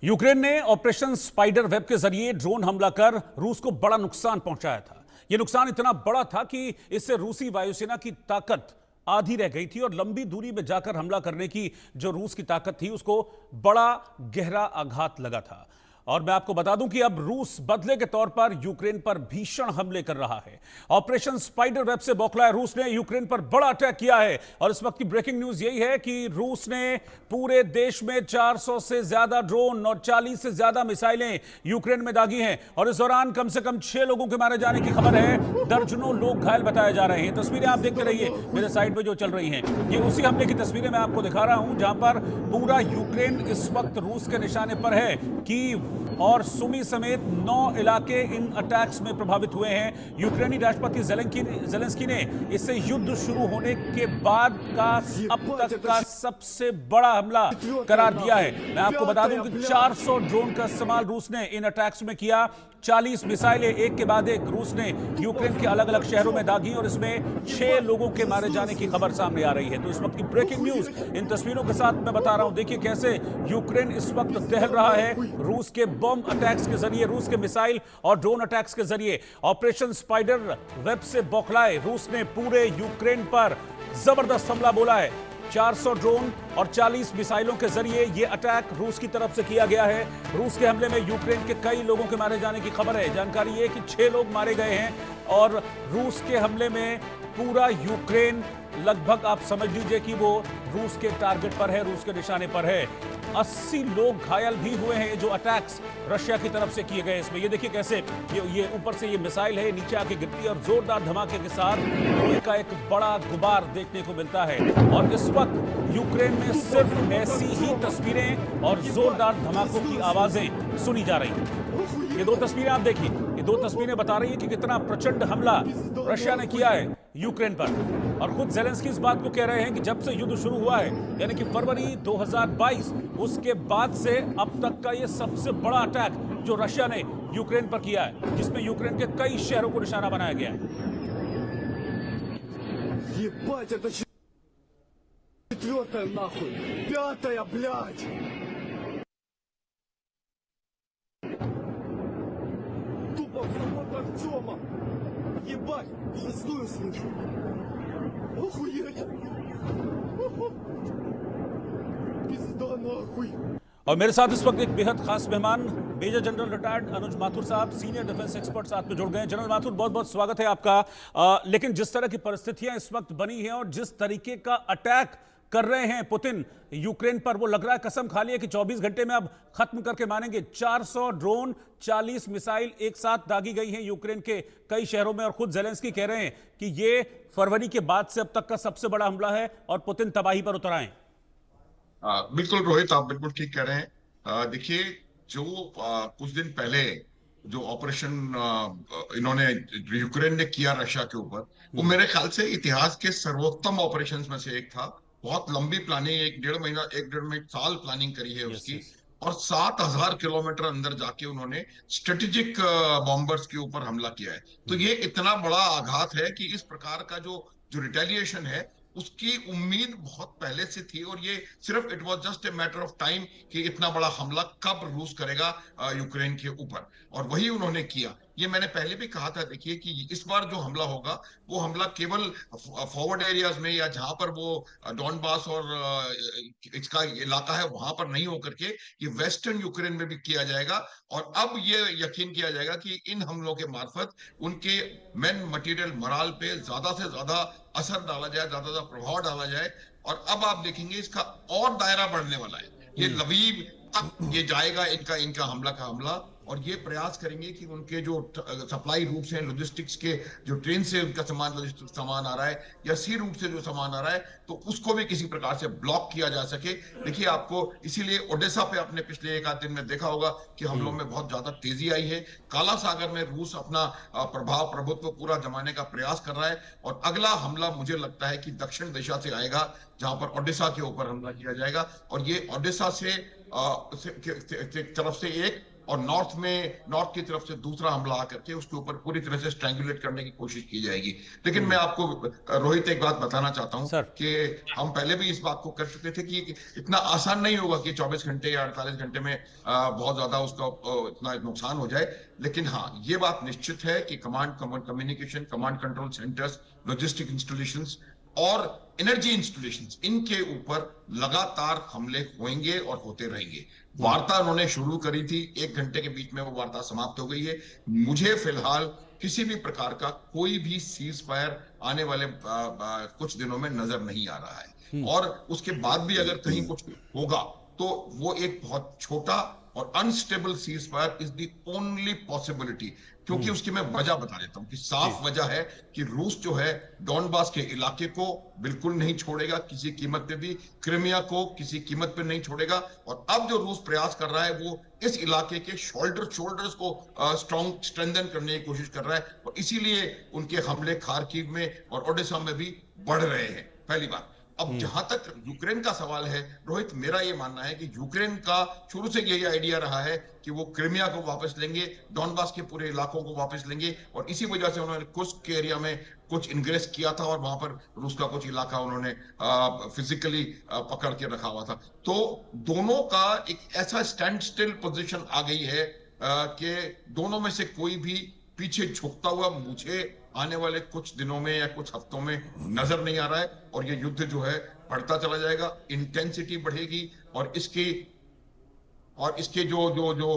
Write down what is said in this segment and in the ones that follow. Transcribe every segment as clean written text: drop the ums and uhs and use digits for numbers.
Ukraine ने operation spider web के जरिए ड्रोन हमला कर रूस को बड़ा नुकसान पहुंचाया था। यह नुकसान इतना बड़ा था कि इससे रूसी वायुसेना की ताकत आधी रह गई थी और लंबी दूरी में जाकर हमला करने की जो रूस की ताकत थी उसको बड़ा गहरा आघात लगा था। और मैं आपको बता दूं कि अब रूस बदले के तौर पर यूक्रेन पर भीषण हमले कर रहा है। ऑपरेशन स्पाइडर वेब से बौखलाए रूस ने यूक्रेन पर बड़ा अटैक किया है और इस वक्त की ब्रेकिंग न्यूज यही है कि रूस ने पूरे देश में 400 से ज्यादा ड्रोन और 40 से ज्यादा मिसाइलें यूक्रेन में दागी हैं और इस दौरान कम से कम 6 लोगों के मारे जाने की खबर है। दर्जनों लोग घायल बताए जा रहे हैं। तस्वीरें आप देखते रहिए मेरे साइड पे जो चल रही हैं, ये उसी हमले की तस्वीरें मैं आपको दिखा रहा हूं जहां पर पूरा यूक्रेन इस वक्त रूस के निशाने पर है। कीव और सुमी समेत 9 इलाके इन अटैक्स में प्रभावित हुए हैं। यूक्रेनी राष्ट्रपति ज़ेलेंस्की ने इसे युद्ध शुरू होने के बाद का अब तक का सबसे बड़ा हमला करार दिया है। मैं आपको बता दूं कि 400 ड्रोन का इस्तेमाल रूस ने इन अटैक्स में किया। 40 मिसाइलें एक के बाद एक रूस ने यूक्रेन के अलग अलग शहरों में दागी और इसमें 6 लोगों के मारे जाने की खबर सामने आ रही है। तो इस वक्त की ब्रेकिंग न्यूज इन तस्वीरों के साथ मैं बता रहा हूं। देखिए कैसे यूक्रेन इस वक्त दहल रहा है रूस के बम अटैक्स के जरिए, रूस के मिसाइल और ड्रोन अटैक्स के जरिए। ऑपरेशन स्पाइडर वेब से बौखलाए रूस ने पूरे यूक्रेन पर जबरदस्त हमला बोला है। 400 ड्रोन और 40 मिसाइलों के जरिए यह अटैक रूस की तरफ से किया गया है। रूस के हमले में यूक्रेन के कई लोगों के मारे जाने की खबर है। जानकारी यह कि 6 लोग मारे गए हैं और रूस के हमले में पूरा यूक्रेन लगभग आप समझ लीजिए कि वो रूस के टारगेट पर है, रूस के निशाने पर है। 80 लोग घायल भी हुए हैं जो अटैक्स रशिया की तरफ से किए गए। इसमें ये देखिए कैसे ये ऊपर से ये मिसाइल है, नीचे आके गिरती है और जोरदार धमाके के साथ लोहे का एक बड़ा गुबार देखने को मिलता है। और इस वक्त यूक्रेन में सिर्फ ऐसी ही तस्वीरें और जोरदार धमाकों की आवाजें सुनी जा रही हैं। ये 2 तस्वीरें आप देखिए, ये 2 तस्वीरें बता रही हैं कि कितना प्रचंड हमला रशिया ने किया है यूक्रेन पर। और खुद ज़ेलेंस्की इस बात को कह रहे हैं कि जब से युद्ध शुरू हुआ है यानी कि फरवरी 2022 उसके बाद से अब तक का ये सबसे बड़ा अटैक जो रशिया ने यूक्रेन पर किया है, जिसमें यूक्रेन के कई शहरों को निशाना बनाया गया है। Ебать, шестую слышу. Охуеть. Пизда нахуй. और मेरे साथ इस वक्त एक बेहद खास मेहमान मेजर जनरल रिटायर्ड अनुज माथुर साहब, सीनियर डिफेंस एक्सपर्ट साथ में जुड़ गए हैं। जनरल माथुर, बहुत बहुत स्वागत है आपका। लेकिन जिस तरह की परिस्थितियां इस वक्त बनी हैं और जिस तरीके का अटैक कर रहे हैं पुतिन यूक्रेन पर, वो लग रहा है कसम खा ली है कि 24 घंटे में अब खत्म करके मानेंगे। 400 ड्रोन 40 मिसाइल एक साथ दागी गई हैं यूक्रेन के कई शहरों में और खुद ज़ेलेंस्की कह रहे हैं कि ये फरवरी के बाद से अब तक का सबसे बड़ा हमला है और पुतिन तबाही पर उतर आए। बिल्कुल रोहित, आप बिल्कुल ठीक कह रहे हैं। देखिए, जो कुछ दिन पहले जो ऑपरेशन इन्होंने यूक्रेन ने किया रशिया के ऊपर, वो मेरे ख्याल से इतिहास के सर्वोत्तम ऑपरेशंस में से एक था। बहुत लंबी प्लानिंग, 1.5 साल प्लानिंग करी है उसकी। और 7000 किलोमीटर अंदर जाके उन्होंने स्ट्रेटेजिक बॉम्बर्स के ऊपर हमला किया है। तो ये इतना बड़ा आघात है कि इस प्रकार का जो रिटेलिएशन है उसकी उम्मीद बहुत पहले से थी और ये सिर्फ it was just a matter of time कि इतना बड़ा हमला कब रूस करेगा यूक्रेन के ऊपर, और वही उन्होंने किया। ये मैंने पहले भी कहा था, देखिए कि इस बार जो हमला होगा वो हमला केवल फॉरवर्ड एरियाज में या जहां पर वो डॉनबास और इसका इलाका है वहां पर नहीं होकर के ये वेस्टर्न यूक्रेन में भी किया जाएगा। और अब ये यकीन किया जाएगा कि इन हमलों के मार्फत उनके मेन मटेरियल मोराल पे ज्यादा से ज्यादा असर डाला जाए, ज्यादा ज्यादा प्रभाव डाला जाए। और अब आप देखेंगे इसका और दायरा बढ़ने वाला है। ये लवीव तक ये जाएगा इनका हमला का हमला। और ये प्रयास करेंगे कि उनके जो सप्लाई रूट्स हैं, लॉजिस्टिक्स के जो ट्रेन से उनका सामान आ रहा है या सी रूट से जो सामान आ रहा है, तो उसको भी किसी प्रकार से ब्लॉक किया जा सके। देखिए, आपको इसीलिए ओडेसा पे आपने पिछले 1 आध दिन में देखा होगा कि हमलों में बहुत ज्यादा तेजी आई है। काला सागर में रूस अपना प्रभुत्व पूरा जमाने का प्रयास कर रहा है। और अगला हमला मुझे लगता है कि दक्षिण दिशा से आएगा, जहां पर ओडिशा के ऊपर हमला किया जाएगा। और ये ओडिशा से तरफ से एक और नॉर्थ की तरफ से दूसरा हमला आकर के उसके ऊपर पूरी तरह से स्ट्रैंगुलेट करने की कोशिश की जाएगी। लेकिन मैं आपको रोहित एक बात बताना चाहता हूं सर। कि हम पहले भी इस बात को कर चुके थे कि इतना आसान नहीं होगा कि 24 घंटे या 48 घंटे में बहुत ज्यादा उसका इतना नुकसान हो जाए। लेकिन हाँ, ये बात निश्चित है कि command communication, command control centres, logistic installations और एनर्जी इंस्टॉलेशंस, इनके ऊपर लगातार हमले होंगे और होते रहेंगे। वार्ता उन्होंने शुरू करी थी, 1 घंटे के बीच में वो वार्ता समाप्त हो गई है। मुझे फिलहाल किसी भी प्रकार का कोई भी सीज फायर आने वाले कुछ दिनों में नजर नहीं आ रहा है, और उसके बाद भी अगर कहीं कुछ होगा तो वो एक बहुत छोटा और unstable cease fire is the only possibility. क्योंकि उसकी मैं वजह बता देता हूं कि साफ वजह है कि रूस जो है डॉनबास के इलाके को बिल्कुल नहीं छोड़ेगा किसी कीमत पे भी, क्रिमिया को किसी कीमत पे नहीं छोड़ेगा। और अब जो रूस प्रयास कर रहा है वो इस इलाके के शोल्डर्स को स्ट्रेंथन करने की कोशिश कर रहा है, और इसीलिए उनके हमले खार्किव में और ओडेसा में भी बढ़ रहे हैं, पहली बात। अब जहां तक यूक्रेन का सवाल है रोहित, मेरा ये मानना है कि यूक्रेन का शुरू से यही आइडिया रहा है कि वो क्रिमिया को वापस लेंगे, डॉनबास के पूरे इलाकों को वापस लेंगे, और इसी वजह से उन्होंने कुछ के एरिया में कुछ इंग्रेस किया था और वहां पर रूस का कुछ इलाका उन्होंने फिजिकली पकड़ के रखा हुआ था। तो दोनों का एक ऐसा स्टैंड स्टिल पोजिशन आ गई है कि दोनों में से कोई भी पीछे झुकता हुआ मुझे आने वाले कुछ दिनों में या कुछ हफ्तों में नजर नहीं आ रहा है। और ये युद्ध जो है बढ़ता चला जाएगा, इंटेंसिटी बढ़ेगी, और इसके जो जो जो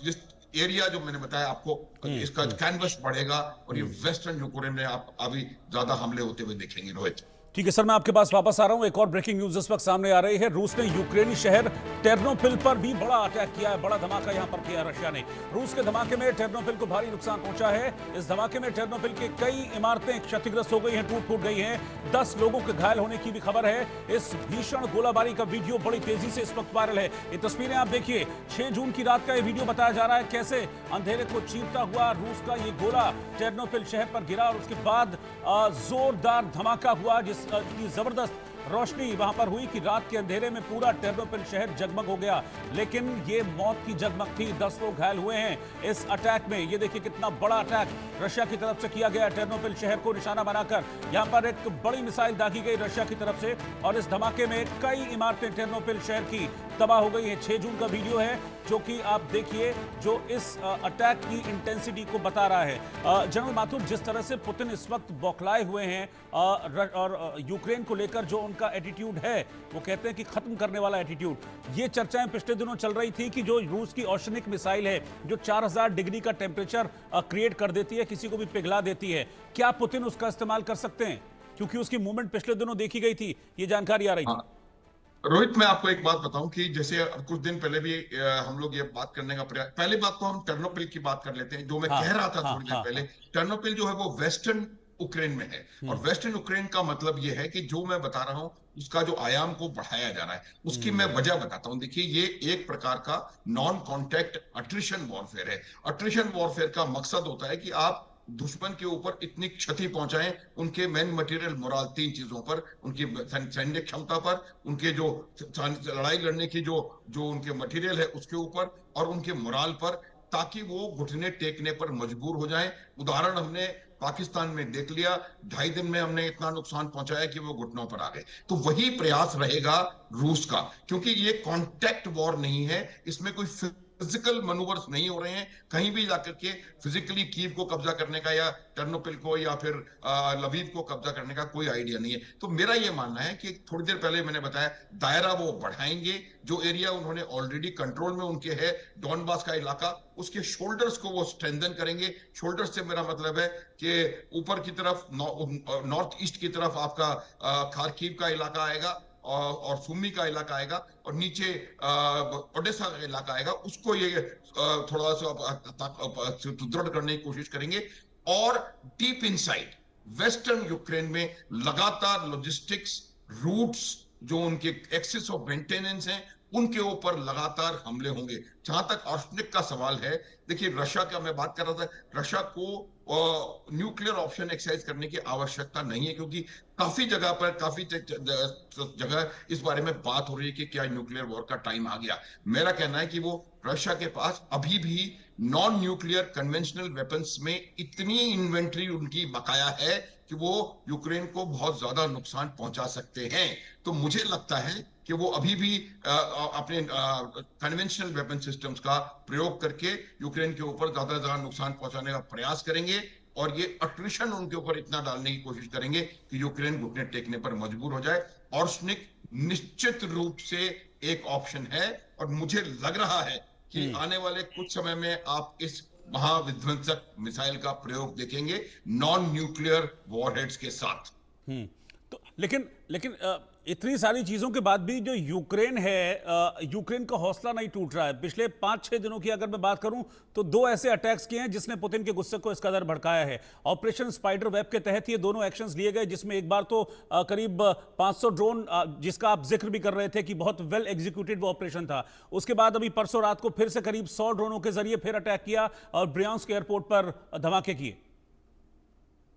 जिस एरिया जो मैंने बताया आपको, इसका कैनवस बढ़ेगा, और ये वेस्टर्न यूक्रेन में आप अभी ज्यादा हमले होते हुए देखेंगे रोहित। ठीक है सर, मैं आपके पास वापस आ रहा हूं। एक और ब्रेकिंग न्यूज इस वक्त सामने आ रही है। रूस ने यूक्रेनी शहर टेर्नोपिल पर भी बड़ा अटैक किया है, बड़ा धमाका यहां पर किया रशिया ने। रूस के धमाके में टेर्नोपिल को भारी नुकसान पहुंचा है। इस धमाके में टेर्नोपिल की कई इमारतें क्षतिग्रस्त हो गई हैं, टूट फूट गई हैं। 10 लोगों के घायल होने की भी खबर है। इस भीषण गोलाबारी का वीडियो बड़ी तेजी से इस वक्त वायरल है। ये तस्वीरें आप देखिए, 6 जून की रात का ये वीडियो बताया जा रहा है, कैसे अंधेरे को चीरता हुआ रूस का ये गोला टेर्नोपिल शहर पर गिरा, और उसके बाद जोरदार धमाका हुआ जिसकी जबरदस्त रोशनी वहां पर हुई कि रात के अंधेरे में पूरा टेर्नोपिल शहर जगमग हो गया। लेकिन ये मौत की जगमग थी, 10 लोग घायल हुए हैं इस अटैक में। ये देखिए कितना बड़ा अटैक रशिया की तरफ से किया गया, टेर्नोपिल शहर को निशाना बनाकर। यहां पर एक बड़ी मिसाइल दागी गई रशिया की तरफ से, और इस धमाके में कई इमारतें टेर्नोपिल शहर की तबाह हो गई है। 6 जून का वीडियो है जो कि आप देखिए, जो इस अटैक की इंटेंसिटी को बता रहा है। जनरल माथुर, जिस तरह से पुतिन इस वक्त बौखलाए हुए हैं और यूक्रेन को लेकर जो उनका एटीट्यूड है, वो कहते हैं कि खत्म करने वाला एटीट्यूड, ये चर्चाएं पिछले दिनों चल रही थी कि जो रूस की ओशनिक मिसाइल है जो 4000 डिग्री का टेम्परेचर क्रिएट कर देती है, किसी को भी पिघला देती है, क्या पुतिन उसका इस्तेमाल कर सकते हैं? क्योंकि उसकी मूवमेंट पिछले दिनों देखी गई थी, ये जानकारी आ रही थी। रोहित, मैं आपको एक बात बताऊं कि जैसे कुछ दिन पहले भी हम लोग ये बात करने का प्रयास, पहली बात तो हम टेर्नोपिल की बात कर लेते हैं, जो मैं कह रहा था थोड़ी देर पहले। टेर्नोपिल जो है वो वेस्टर्न यूक्रेन में है, और वेस्टर्न यूक्रेन का मतलब ये है कि जो मैं बता रहा हूं उसका जो आयाम को बढ़ाया जा रहा है, उसकी मैं वजह बताता हूं। देखिए, ये एक प्रकार का नॉन कॉन्टैक्ट अट्रिशन वॉरफेयर है। अट्रिशन वॉरफेयर का मकसद होता है कि आप दुश्मन के ऊपर इतनी क्षति पहुंचाएं, उनके मैन मटेरियल मोरल, 3 चीजों पर, उनकी सैन्य क्षमता पर, उनके जो लड़ाई लड़ने की जो जो उनके मटेरियल है उसके ऊपर, और उनके मोरल पर, ताकि वो घुटने टेकने पर मजबूर हो जाएं। उदाहरण हमने पाकिस्तान में देख लिया, 2.5 दिन में हमने इतना नुकसान पहुंचाया कि वो घुटनों पर आ गए। तो वही प्रयास रहेगा रूस का, क्योंकि ये कॉन्टैक्ट वॉर नहीं है, इसमें कोई फिजिकल मनूवर्स नहीं हो रहे हैं। कहीं भी जाकर के फिजिकली कीव को कब्जा करने का, या टर्नोपिल को, या फिर लवीव को कब्जा करने का कोई आइडिया नहीं है। तो मेरा यह मानना है कि थोड़ी देर पहले मैंने बताया, दायरा वो बढ़ाएंगे। जो एरिया उन्होंने ऑलरेडी कंट्रोल में उनके है, डॉनबास का इलाका, उसके शोल्डर्स को वो स्ट्रेंथन करेंगे। शोल्डर्स से मेरा मतलब है कि ऊपर की तरफ, नॉर्थ ईस्ट की तरफ आपका खार्किव का इलाका आएगा, और सुमी का इलाका आएगा, और नीचे ओडेसा का इलाका आएगा। उसको ये थोड़ा सा सुदृढ़ करने की कोशिश करेंगे। और डीप इनसाइड वेस्टर्न यूक्रेन में लगातार लॉजिस्टिक्स रूट्स, जो उनके एक्सिस ऑफ मेंटेनेंस हैं, उनके ऊपर लगातार हमले होंगे। जहां तक आर्सेनिक का सवाल है, देखिए रशिया का मैं बात कर रहा था, रशिया को न्यूक्लियर ऑप्शन एक्सरसाइज करने की आवश्यकता नहीं है, क्योंकि काफी जगह पर, काफी जगह इस बारे में बात हो रही है कि क्या न्यूक्लियर वॉर का टाइम आ गया। मेरा कहना है कि वो रशिया के पास अभी भी नॉन न्यूक्लियर कन्वेंशनल वेपन्स में इतनी इन्वेंट्री उनकी बकाया है कि वो यूक्रेन को बहुत ज्यादा नुकसान पहुंचा सकते हैं। तो मुझे लगता है कि वो अभी भी अपने कन्वेंशनल वेपन सिस्टम्स का प्रयोग करके यूक्रेन के ऊपर ज्यादा से ज्यादा नुकसान पहुंचाने का प्रयास करेंगे, और ये अट्रिशन उनके ऊपर इतना डालने की कोशिश करेंगे कि यूक्रेन घुटने टेकने पर मजबूर हो जाए। ऑर्सनिक निश्चित रूप से एक ऑप्शन है, और मुझे लग रहा है कि आने वाले कुछ समय में आप इस महाविध्वंसक मिसाइल का प्रयोग देखेंगे नॉन न्यूक्लियर वॉरहेड्स के साथ। तो लेकिन लेकिन इतनी सारी चीजों के बाद भी जो यूक्रेन है, यूक्रेन का हौसला नहीं टूट रहा है। पिछले 5-6 दिनों की अगर मैं बात करूं तो 2 ऐसे अटैक्स किए हैं जिसने पुतिन के गुस्से को इस कदर भड़काया है। ऑपरेशन स्पाइडर वेब के तहत ये दोनों एक्शंस लिए गए, जिसमें एक बार तो करीब 500 ड्रोन, जिसका आप जिक्र भी कर रहे थे कि बहुत वेल एग्जीक्यूटेड वो ऑपरेशन था। उसके बाद अभी परसों रात को फिर से करीब 100 ड्रोनों के जरिए फिर अटैक किया और ब्रियांस्क एयरपोर्ट पर धमाके किए।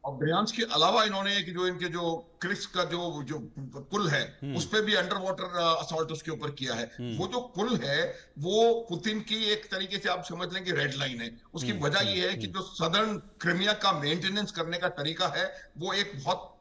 और ब्रियांस्क के अलावा इन्होंने इनके जो क्रिस का जो जो पुल है उस पे भी अंडर वाटर असॉल्ट उसके ऊपर किया है। वो जो पुल है वो पुतिन की एक तरीके से आप समझ लें कि रेड लाइन है। उसकी वजह ये है कि जो सदर्न क्रिमिया का मेंटेनेंस करने का तरीका है वो एक बहुत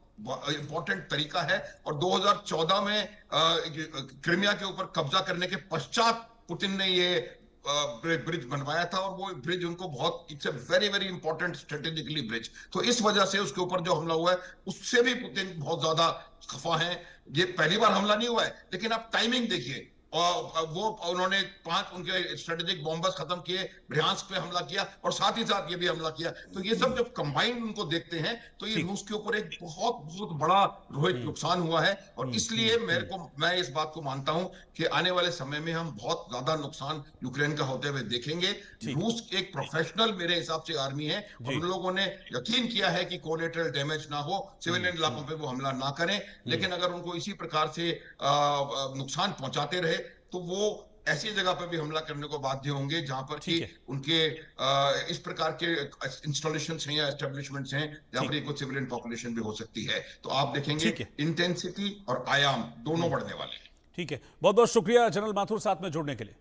इंपॉर्टेंट तरीका है, और 2014 में क्रिमिया के ऊपर कब्जा करने के पश्चात पुतिन ने ये ब्रिज बनवाया था, और वो ब्रिज उनको बहुत, it's a very very important strategically bridge. तो इस वजह से उसके ऊपर जो हमला हुआ है उससे भी पुतिन बहुत ज्यादा खफा है। ये पहली बार हमला नहीं हुआ है, लेकिन आप टाइमिंग देखिए, और वो उन्होंने 5 उनके स्ट्रेटेजिक बॉम्बर्स खत्म किए, ब्रियांस्क पे हमला किया और साथ ही साथ ये भी हमला किया। तो ये सब जब कंबाइंड उनको देखते हैं तो ये रूस के ऊपर एक बहुत बहुत बड़ा रोहित नुकसान हुआ है। और इसलिए मैं इस बात को मानता हूं कि आने वाले समय में हम बहुत ज्यादा नुकसान यूक्रेन का होते हुए देखेंगे। रूस एक प्रोफेशनल मेरे हिसाब से आर्मी है, और उन लोगों ने यकीन किया है कि कोलेटरल डैमेज ना हो, सिविलियन इलाकों पे वो हमला ना करें। लेकिन अगर उनको इसी प्रकार से नुकसान पहुंचाते रहे तो वो ऐसी जगह पर भी हमला करने को बाध्य होंगे जहां पर कि उनके इस प्रकार के इंस्टॉलेशंस हैं या एस्टेब्लिशमेंट्स हैं जहां पर कुछ सिविलियन पॉपुलेशन भी हो सकती है। तो आप देखेंगे इंटेंसिटी और आयाम दोनों बढ़ने वाले हैं। ठीक है, बहुत बहुत शुक्रिया जनरल माथुर साथ में जुड़ने के लिए।